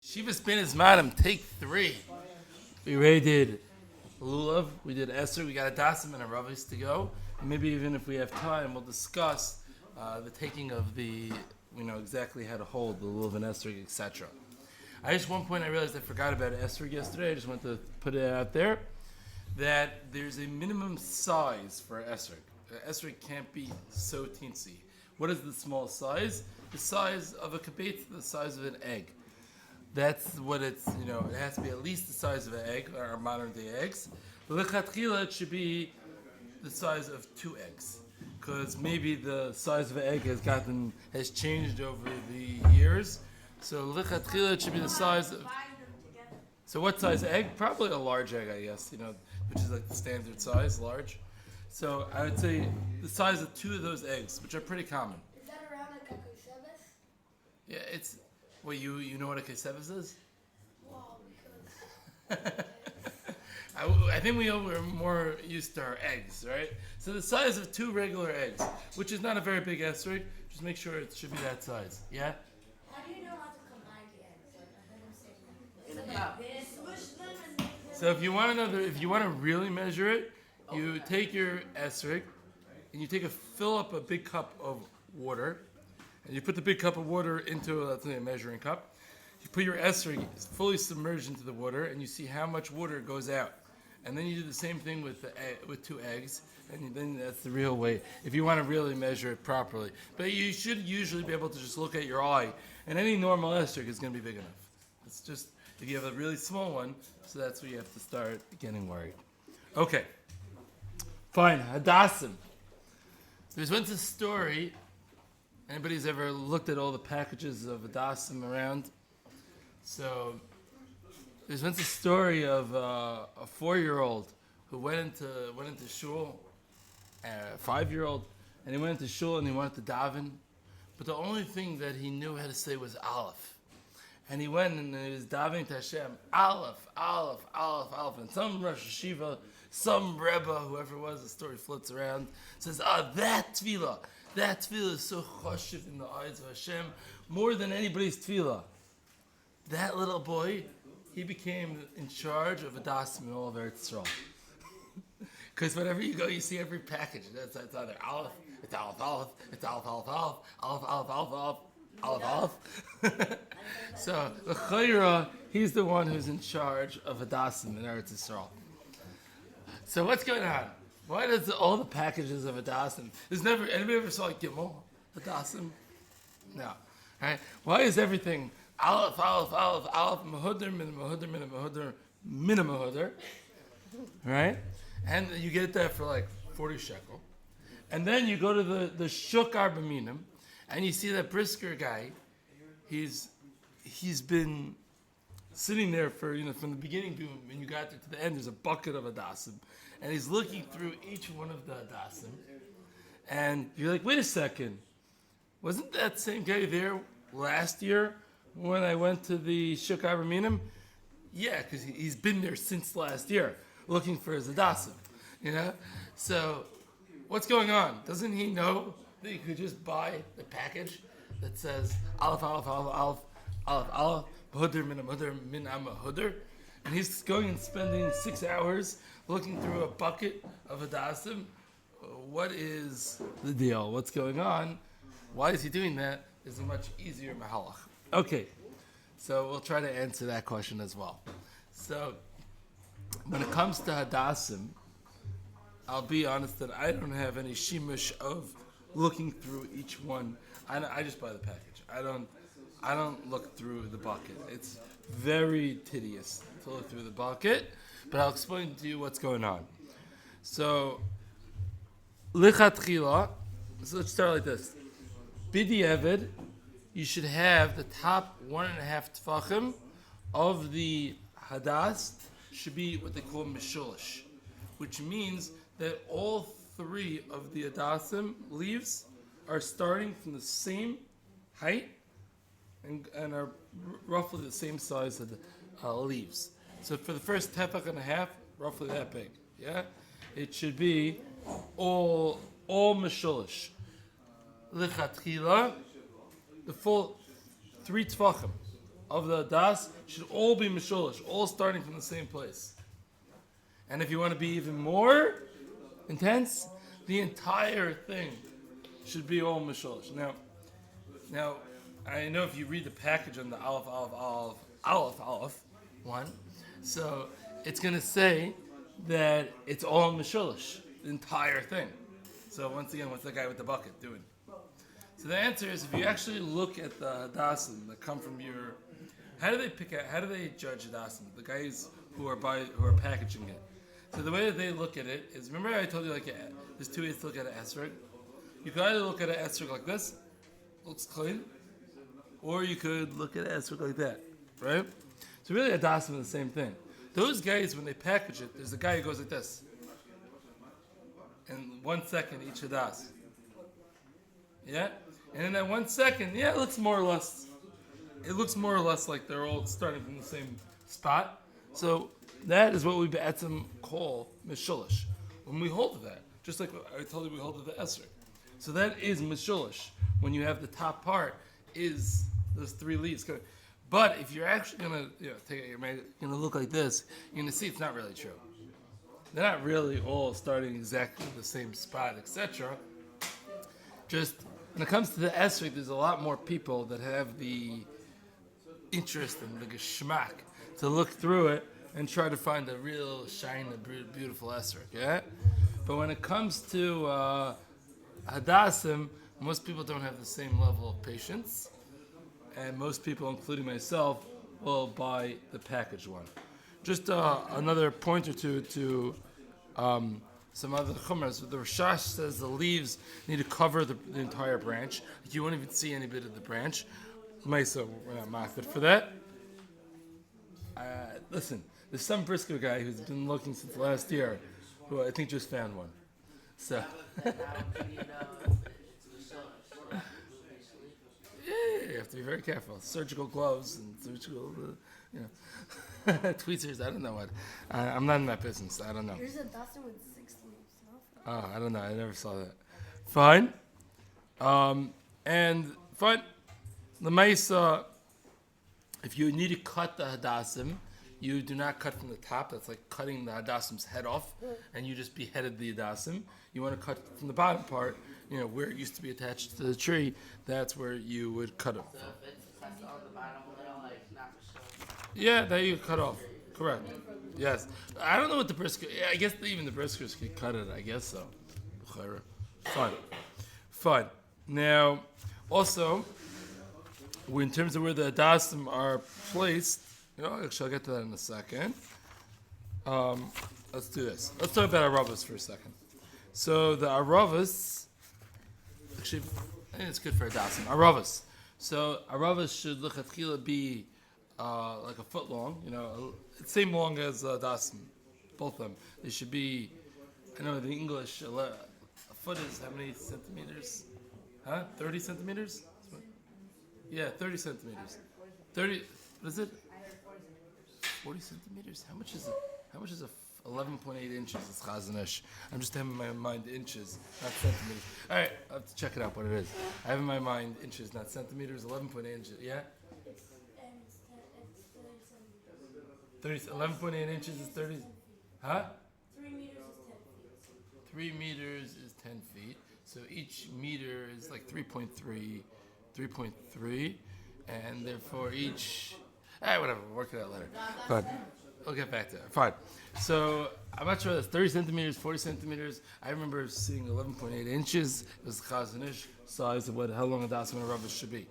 Yeshivas Bein Hazmanim, take 3. We already did Lulav, we did Esther, we got Hadassim and Aravos to go. And maybe even if we have time, we'll discuss the taking of the, exactly how to hold the Lulav and Esther, etc. One point I realized I forgot about Esther yesterday. I just want to put it out there that there's a minimum size for Esther. Esther can't be so teensy. What is the small size? The size of a kabetz, the size of an egg. That's what it's, it has to be at least the size of an egg, our modern day eggs. L'chatchila, it should be the size of 2 eggs. Because maybe the size of an egg has changed over the years. So l'chatchila, it should be the size of... So what size egg? Probably a large egg, I guess, which is like the standard size, large. So I would say the size of 2 of those eggs, which are pretty common. Is that around like a Yeshivas? Yeah, it's... Well, you know what a Yeshivas is? Well, because... I think we're more used to our eggs, right? So the size of 2 regular eggs, which is not a very big esrog, just make sure it should be that size. Yeah? How do you know how to combine the eggs? In a cup. So if you want to really measure it, you take your esrog and you fill up a big cup of water, and you put the big cup of water into let's say a measuring cup. You put your esrog fully submerged into the water, and you see how much water goes out. And then you do the same thing with 2 eggs, and then that's the real way, if you want to really measure it properly. But you should usually be able to just look at your eye, and any normal esrog is going to be big enough. It's just, if you have a really small one, so that's where you have to start getting worried. Okay. Fine, Hadassim. There's once a story, anybody's ever looked at all the packages of Hadassim around? So, there's once a story of a 4-year-old who went into shul, a 5-year-old, and he went into shul and he wanted to daven, but the only thing that he knew how to say was Aleph. And he went and he was davening to Hashem, Aleph, Aleph, Aleph, Aleph, and some Rosh Yeshiva, some Rebbe, whoever it was, the story floats around, says, that tefillah is so choshev in the eyes of Hashem, more than anybody's tefillah. That little boy, he became in charge of Hadassim in all of Eretz Yisrael. Because whenever you go, you see every package. It's either Aleph, it's Aleph, Aleph, it's Aleph, Aleph, Aleph, Aleph, Aleph, Aleph, Aleph, Aleph. So, l'chayra, he's the one who's in charge of Hadassim in Eretz Yisrael. So what's going on? Why does all the packages of Hadassim? Anybody ever saw Gimel Hadassim? No. Right? Why is everything Aleph, Aleph, Aleph, Aleph, Mahudr, Min Mahudr, Min Mahudr, Min Mahudr? Right? And you get that for like 40 shekel. And then you go to the Shuk Arbaminim, and you see that Brisker guy. He's been sitting there for, from the beginning to when you got there to the end, there's a bucket of Hadassim. And he's looking through each one of the Hadassim. And you're like, wait a second. Wasn't that same guy there last year when I went to the Shuk Arbaminim? Yeah, because he's been there since last year looking for his Hadassim. So what's going on? Doesn't he know that you could just buy the package that says Aleph, Aleph, Aleph, Aleph, Aleph, Aleph, Mahudr, Min Mahudr, Min Mahudr, and he's going and spending 6 hours looking through a bucket of Hadassim? What is the deal? What's going on? Why is he doing that? Is a much easier mahalach. Okay, so we'll try to answer that question as well. So, when it comes to Hadassim, I'll be honest that I don't have any shimush of looking through each one. I just buy the package. I don't look through the bucket. It's very tedious to look through the bucket, but I'll explain to you what's going on. So, lichatchila. So let's start like this. Bidi Eved, you should have the top 1.5 tefachim of the hadas should be what they call mishulish, which means that all 3 of the hadassim leaves are starting from the same height and are roughly the same size of the leaves. So for the first tefach and a half, roughly that big. Yeah, it should be all mishulish. Lichatchila, the full 3 tefachim. of the hadas should all be misholosh, all starting from the same place. And if you want to be even more intense, the entire thing should be all misholosh. Now, I know if you read the package on the Aleph one, so it's going to say that it's all misholosh, the entire thing. So once again, what's the guy with the bucket doing? So the answer is, if you actually look at the Hadassim that come from your, how do they judge Hadassim? The guys who are packaging it. So the way that they look at it is, remember I told you there's two ways to look at an esrog. You could either look at an esrog like this, looks clean, or you could look at an esrog like that, right? So really Hadassim is the same thing. Those guys, when they package it, there's a guy who goes like this. In 1 second each hadas. Yeah? And in that 1 second, it looks more or less like they're all starting from the same spot. So that is what we be'etzim call misholosh. When we hold to that, just like I told you we hold to the esrog. So that is misholosh. When you have the top part is those three leaves. But if you're actually gonna take it, you're gonna look like this, you're gonna see it's not really true. They're not really all starting exactly the same spot, etc. Just when it comes to the esrog, there's a lot more people that have the interest and the geschmack to look through it and try to find a real shiny, beautiful esrog. Yeah. But when it comes to Hadassim, most people don't have the same level of patience, and most people, including myself, will buy the packaged one. Just another point or two to some other chumras. The Rashash says the leaves need to cover the entire branch. You won't even see any bit of the branch. Maisa, we're not mafid for that. Listen, there's some Briscoe guy who's been looking since last year, who I think just found one. So. Yeah, you have to be very careful. Surgical gloves and surgical, tweezers. I don't know what. I'm not in that business. I don't know. There's a Hadassim with 6 leaves. No? Oh, I don't know. I never saw that. Fine. And fine. The Maisa, if you need to cut the Hadassim, you do not cut from the top. That's like cutting the Hadassim's head off, and you just beheaded the Hadassim. You want to cut from the bottom part, where it used to be attached to the tree. That's where you would cut it. So if it's pressed on the bottom a little, like not for sure. Yeah, that you cut off. Correct. Yes. I don't know what the brisker. I guess even the briskers could cut it. I guess so. Fine. Now, also, in terms of where the Hadassim are placed, actually I'll get to that in a second. Let's do this. Let's talk about Aravos for a second. So the Aravos, actually, I think it's good for Hadassim. Aravos. So Aravos should lechatchila be like a foot long, same long as Hadassim, both of them. They should be, I know in the English, a foot is how many centimeters? 30 centimeters? Yeah, 30 centimeters. 30, what is it? 40 centimeters? How much is it? How much is a 11.8 inches? It's chazanish. I'm just having in my mind inches, not centimeters. All right, I have to check it out what it is. I have in my mind inches, not centimeters. 11.8 inches. Yeah. It's 30 centimeters. 11.8 inches is 30. Huh? 3 meters is 10 feet. 3 meters is 10 feet. So each meter is like 3.3, and therefore each. Whatever. We'll work it out later. But we'll get back to it. Fine. So I'm not sure that's 30 centimeters, 40 centimeters. I remember seeing 11.8 inches. It was the chazanish size of how long a Hadassim and Aravos should be.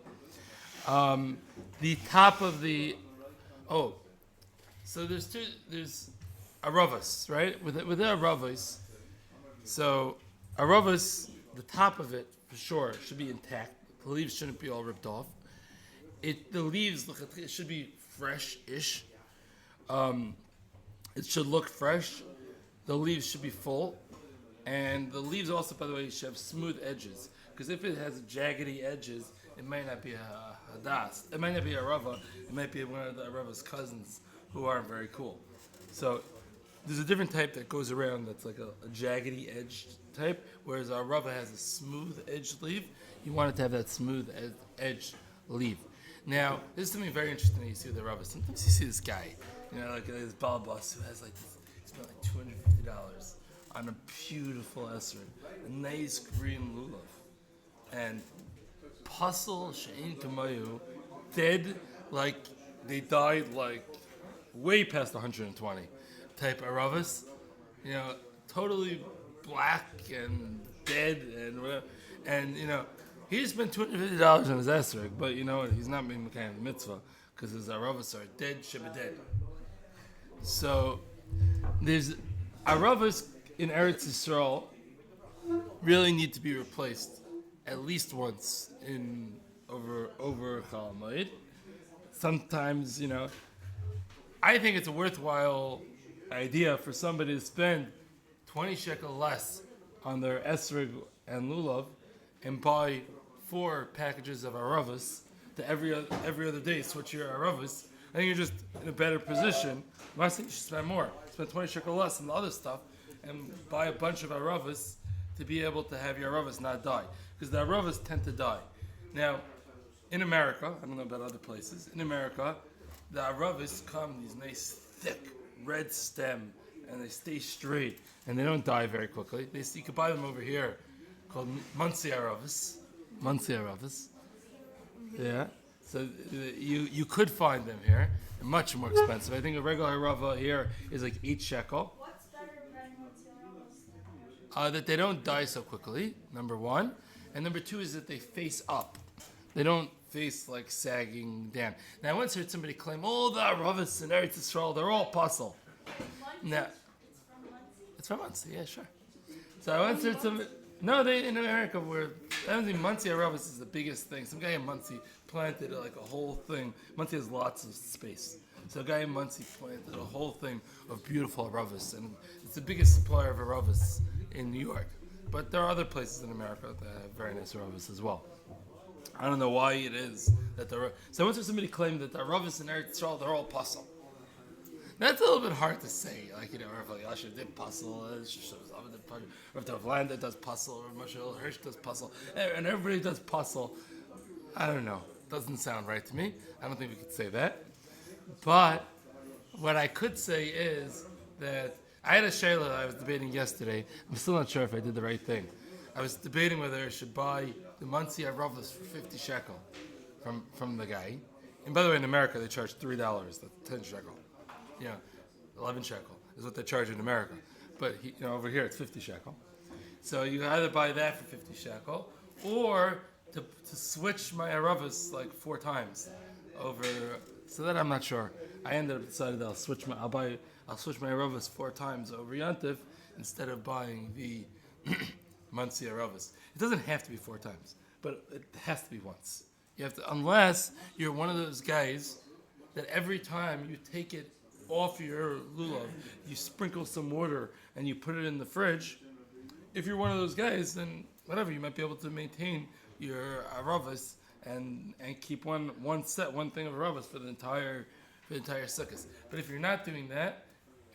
The top of the. So there's Aravos, right? With the Aravos. So Aravos, the top of it for sure should be intact. The leaves shouldn't be all ripped off. The leaves it should be fresh-ish. It should look fresh. The leaves should be full, and the leaves also, by the way, should have smooth edges. Because if it has jaggedy edges, it might not be a hadas. It might not be a rava. It might be one of the rava's cousins who aren't very cool. So there's a different type that goes around that's like a jaggedy edged type, whereas a rava has a smooth edged leaf. You want it to have that smooth edged leaf. Now, this is something very interesting that you see with the Aravos. Sometimes you see this guy, like this balabas who has he spent like $250 on a beautiful esrog, a nice green lulav, and Puzzle Shein Kamayu dead they died way past 120 type Aravos, totally black and dead and whatever. And he spent $250 on his esrog, but you know what? He's not being mekayim the mitzvah because his Aravos are dead, shiba dead. So there's Aravos in Eretz Yisrael really need to be replaced at least once in over Chol Hamoed. Sometimes, I think it's a worthwhile idea for somebody to spend 20 shekel less on their esrog and lulav and buy 4 packages of Aravos to every other day switch your Aravos. I think you're just in a better position. I'm not saying you should spend more. Spend 20 shekel less on the other stuff and buy a bunch of Aravos to be able to have your Aravos not die. Because the Aravos tend to die. Now, in America, I don't know about other places, in America, the Aravos come in these nice, thick, red stem, and they stay straight, and they don't die very quickly. You can buy them over here, called Muncie Aravos. Muncie Aravos. Yeah. So you could find them here. They're much more expensive. I think a regular Arava here is like 8 shekel. What's better than what's That they don't die so quickly, number one. And number two is that they face up. They don't face sagging down. Now, I once heard somebody claim, the Aravos in Eretz Yisrael, they're all puzzle. Now, it's from Muncie, yeah, sure. So I once heard somebody, they in America where, I don't think Muncie Aravos is the biggest thing. Some guy in Muncie planted a whole thing. Muncie has lots of space. So a guy in Muncie planted a whole thing of beautiful Aravos, and it's the biggest supplier of Aravos in New York. But there are other places in America that have very nice Aravos as well. I don't know why it is that so once somebody claimed that the Aravos in Eretz Yisrael, they're all puzzle. That's a little bit hard to say. Rav Yasher did puzzle, Rav Dov Landa does puzzle, Rav Moshe Hirsch does puzzle, and everybody does puzzle. I don't know. Doesn't sound right to me. I don't think we could say that. But what I could say is that I had a shayla that I was debating yesterday. I'm still not sure if I did the right thing. I was debating whether I should buy the Muncie Aravos for 50 shekel from the guy. And by the way, in America, they charge $3, that's 10 shekel. 11 shekel is what they charge in America. But over here, it's 50 shekel. So you either buy that for 50 shekel, or to switch my Aravos 4 times over. So that I'm not sure. I ended up deciding that I'll switch my Aravos 4 times over Yantif instead of buying the Muncie Aravos. It doesn't have to be 4 times, but it has to be once. You have to, unless you're one of those guys that every time you take it off your lulav, you sprinkle some water and you put it in the fridge. If you're one of those guys, then whatever, you might be able to maintain your Aravos and keep one thing of Aravos for the entire sukkahs. But if you're not doing that,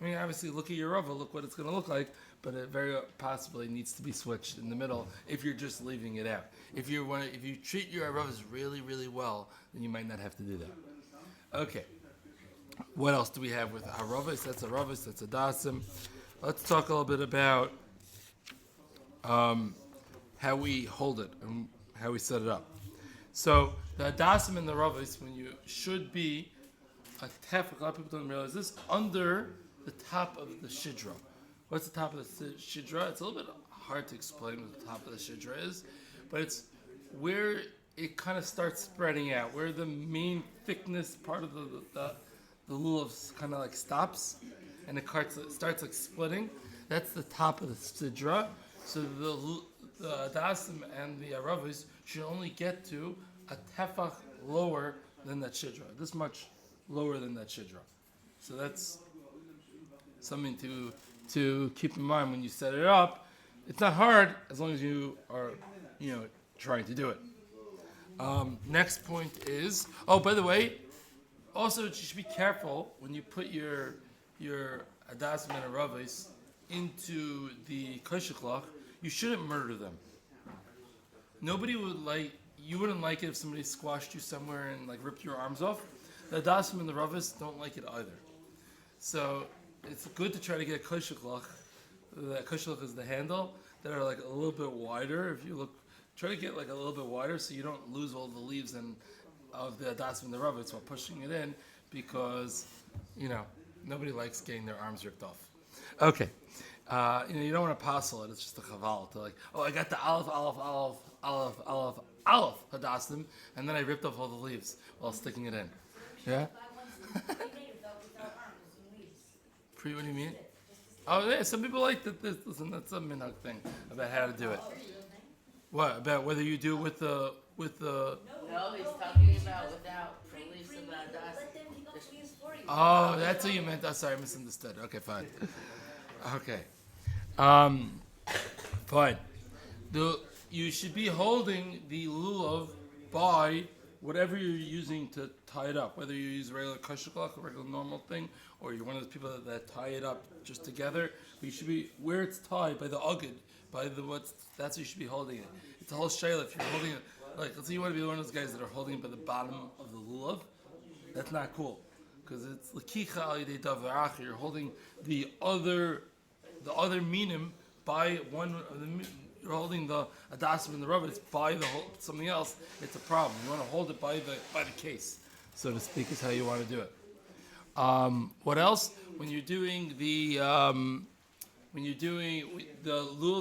obviously look at your Rava, look what it's going to look like, but it very possibly needs to be switched in the middle if you're just leaving it out. If you treat your Aravos really, really well, then you might not have to do that. Okay. What else do we have with Aravos? That's Hadassim. Let's talk a little bit about how we hold it and how we set it up. So the Hadassim and the Aravos, when you should be a lot of people don't realize this, under the top of the shidra. What's the top of the shidra? It's a little bit hard to explain what the top of the shidra is, but it's where it kind of starts spreading out, where the main thickness part of the lulav kind of stops, and it starts splitting. That's the top of the shidra. So the Hadassim and the Aravos should only get to a tefach lower than that shidra. This much lower than that shidra. So that's something to keep in mind when you set it up. It's not hard as long as you are, trying to do it. Next point is, by the way, also you should be careful when you put your Hadassim and Aravos into the kosher cloth. You shouldn't murder them. Nobody would like you wouldn't like it if somebody squashed you somewhere and like ripped your arms off. The Hadassim and the Aravos don't like it either. So it's good to try to get a kushiklach. The kushiklach is the handle that are like a little bit wider. If you look, try to get like a little bit wider so you don't lose all the leaves and of the Hadassim and the Aravos while pushing it in, because nobody likes getting their arms ripped off. Okay. You don't want to passel it. It's just a chaval to like, I got the aleph hadassim, and then I ripped off all the leaves while sticking it in. Yeah. What do you mean? Oh yeah, some people like that. Listen, that's a minhag thing about how to do it. What about whether you do it with the? No, he's talking about without leaves of Hadassim. Oh, that's what you meant. Oh, sorry, I misunderstood. Okay, fine. Okay. Fine. You should be holding the lulav by whatever you're using to tie it up. Whether you use regular kashiklach, a regular normal thing, or you're one of those people that tie it up just together. But you should be where it's tied by the ugid, that's where you should be holding it. It's a whole shayla. If you're holding it, like let's say you want to be one of those guys that are holding it by the bottom of the lulav, that's not cool. Because it's l'kicha al yedei davar. You're holding the other minim by one of the. You're holding the Hadassim and the Aravos by something else. It's a problem. You want to hold it by the case, so to speak, is how you want to do it. What else? When you're doing the lulav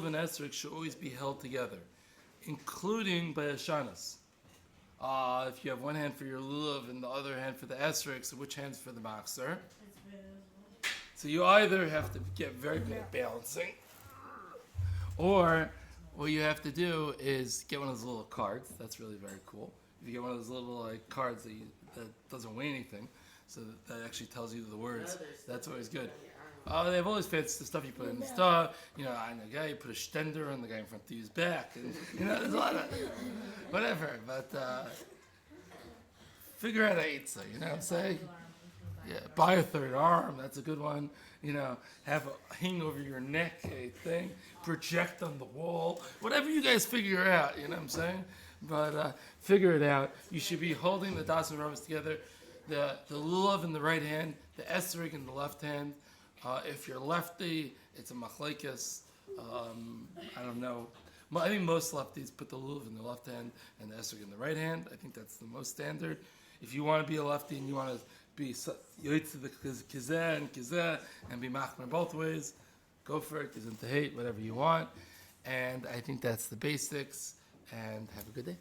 and esrog should always be held together, including by Hashanas. If you have one hand for your lulav and the other hand for the esrog, so which hand's for the machzer? So you either have to get very good at balancing, or what you have to do is get one of those little cards. That's really very cool. If you get one of those little cards that doesn't weigh anything, so that actually tells you the words, that's always good. They have all this fancy stuff you put in the stuff. On the guy, you put a stender on the guy in front of his back. And, there's a lot of whatever. But figure out a eitzah, you know what I'm saying? Yeah, buy a third arm. That's a good one. Have a hang over your neck, a thing. Project on the wall. Whatever you guys figure out, you know what I'm saying? But figure it out. You should be holding the Hadassim and Aravos together. The lulav in the right hand, the esrog in the left hand. If you're lefty, it's a machlekes. I don't know. I think most lefties put the lulav in the left hand and the esrog in the right hand. I think that's the most standard. If you want to be a lefty and you want to be yoitz to the kizeh and be machmer both ways, go for it. Kizeh to hate, whatever you want. And I think that's the basics. And have a good day.